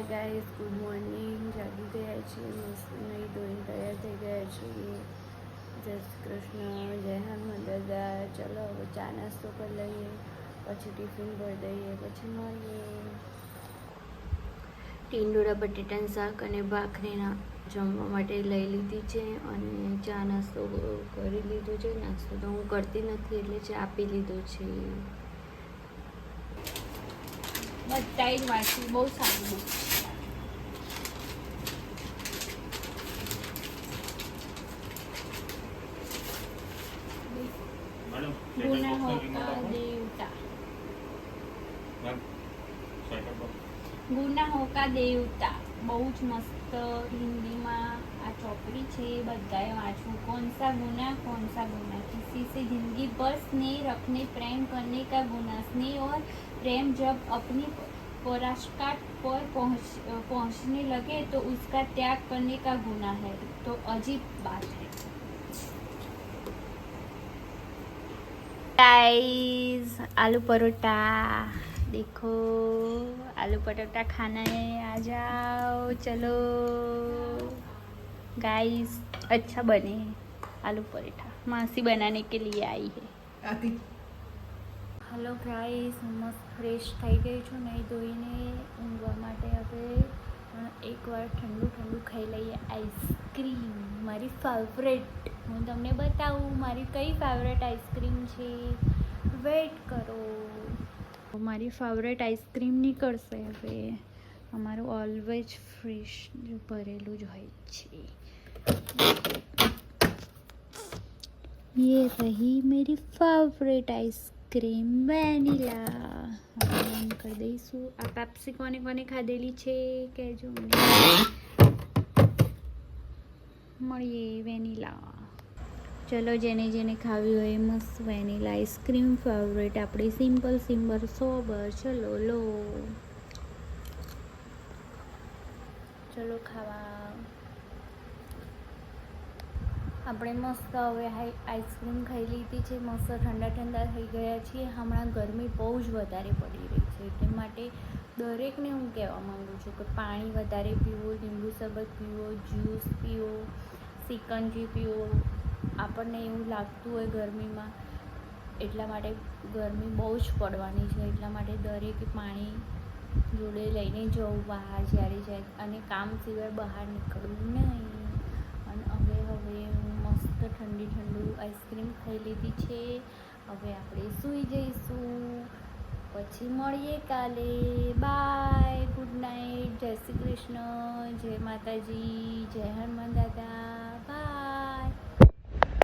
Hi guys, good morning. જાગી ગયા છીએ, મસ્ત નહીં ધોઈને તૈયાર થઈ ગયા છીએ. જય શ્રી કૃષ્ણ, જય હનુમાન દાદા. ચલો હવે ચા નાસ્તો કરી લઈએ, પછી ટિફિન ભરી દઈએ, પછી મળીએ. ટીંડોળા બટેટાનું શાક અને ભાખરીના જમવા માટે લઈ લીધી છે અને ચા નાસ્તો કરી લીધો છે. નાસ્તો તો હું કરતી નથી એટલે ચા પી લીધો છે. બધાય જ વાંચવું બહુ સારું બુક ગુનાહો કા દેવતા ગુનાહો કા દેવતા બહુ જ મસ્ત હિન્દીમાં આ ચોપડી છે. બધાએ वाचूं. कौन सा गुनाह किसी से जिंदगी भर स्नेह रखने प्रेम करने का गुनाह. स्नेह और प्रेम जब अपनी पराकाष्ठा पर पहुंचने लगे तो उसका त्याग करने का गुनाह है. तो अजीब बात है. गाइस, आलू परोठा देखो, आलू परोठा खाना है, आ जाओ. चलो गाइस, अच्छा बने आलू परोठा. मासी बनाने के लिए आई है. હેલો ગાઈસ, હું મસ્ત ફ્રેશ થઈ ગઈ છું નહીં ધોઈને ઊંઘવા માટે. હવે એકવાર ઠંડુ ઠંડુ ખાઈ લઈએ આઈસ્ક્રીમ, મારી ફેવરેટ. હું તમને બતાવું મારી કઈ ફેવરેટ આઈસ્ક્રીમ છે. વેઇટ કરો. મારી ફેવરેટ આઈસ્ક્રીમ નીકળશે હવે. અમારું ઓલવેજ ફ્રેશ ભરેલું જ હોય છે. ये रही मेरी फेवरेट आइसक्रीम वेनिला. હવે કરી દઈશું. આ પેપ્સી કોને કોને ખાધેલી છે કહેજો મને. મળીએ વેનિલા. ચલો, જેને જેને ખાવી હોય મસ્ત વેનિલા આઈસ્ક્રીમ ફેવરેટ આપણી સિમ્પલ સોબર. ચલો લો, ચલો ખાવા. આપણે મસ્ત હવે આઈસ્ક્રીમ ખાઈ લીધી છે. મસ્ત ઠંડા ઠંડા થઈ ગયા છીએ. હમણાં ગરમી બહુ જ વધારે પડી રહી છે, એટલે માટે દરેકને હું કહેવા માગું છું કે પાણી વધારે પીવો, લીંબુ શરબત પીવો, જ્યુસ પીવો, સિકંજી પીવો. આપણને એવું લાગતું હોય ગરમીમાં, એટલા માટે ગરમી બહુ જ પડવાની છે, એટલા માટે દરેકે પાણી જોડે લઈને જવું બહાર જ્યારે જાય, અને કામ સિવાય બહાર નીકળવું નહીં. અને હવે હું મસ્ત ઠંડુ આઈસ્ક્રીમ ખાઈ લીધી છે. હવે આપણે સૂઈ જઈશું, પછી મળીએ કાલે. બાય, ગુડ નાઇટ, જય શ્રી કૃષ્ણ, જય માતાજી, જય હનુમાન દાદા.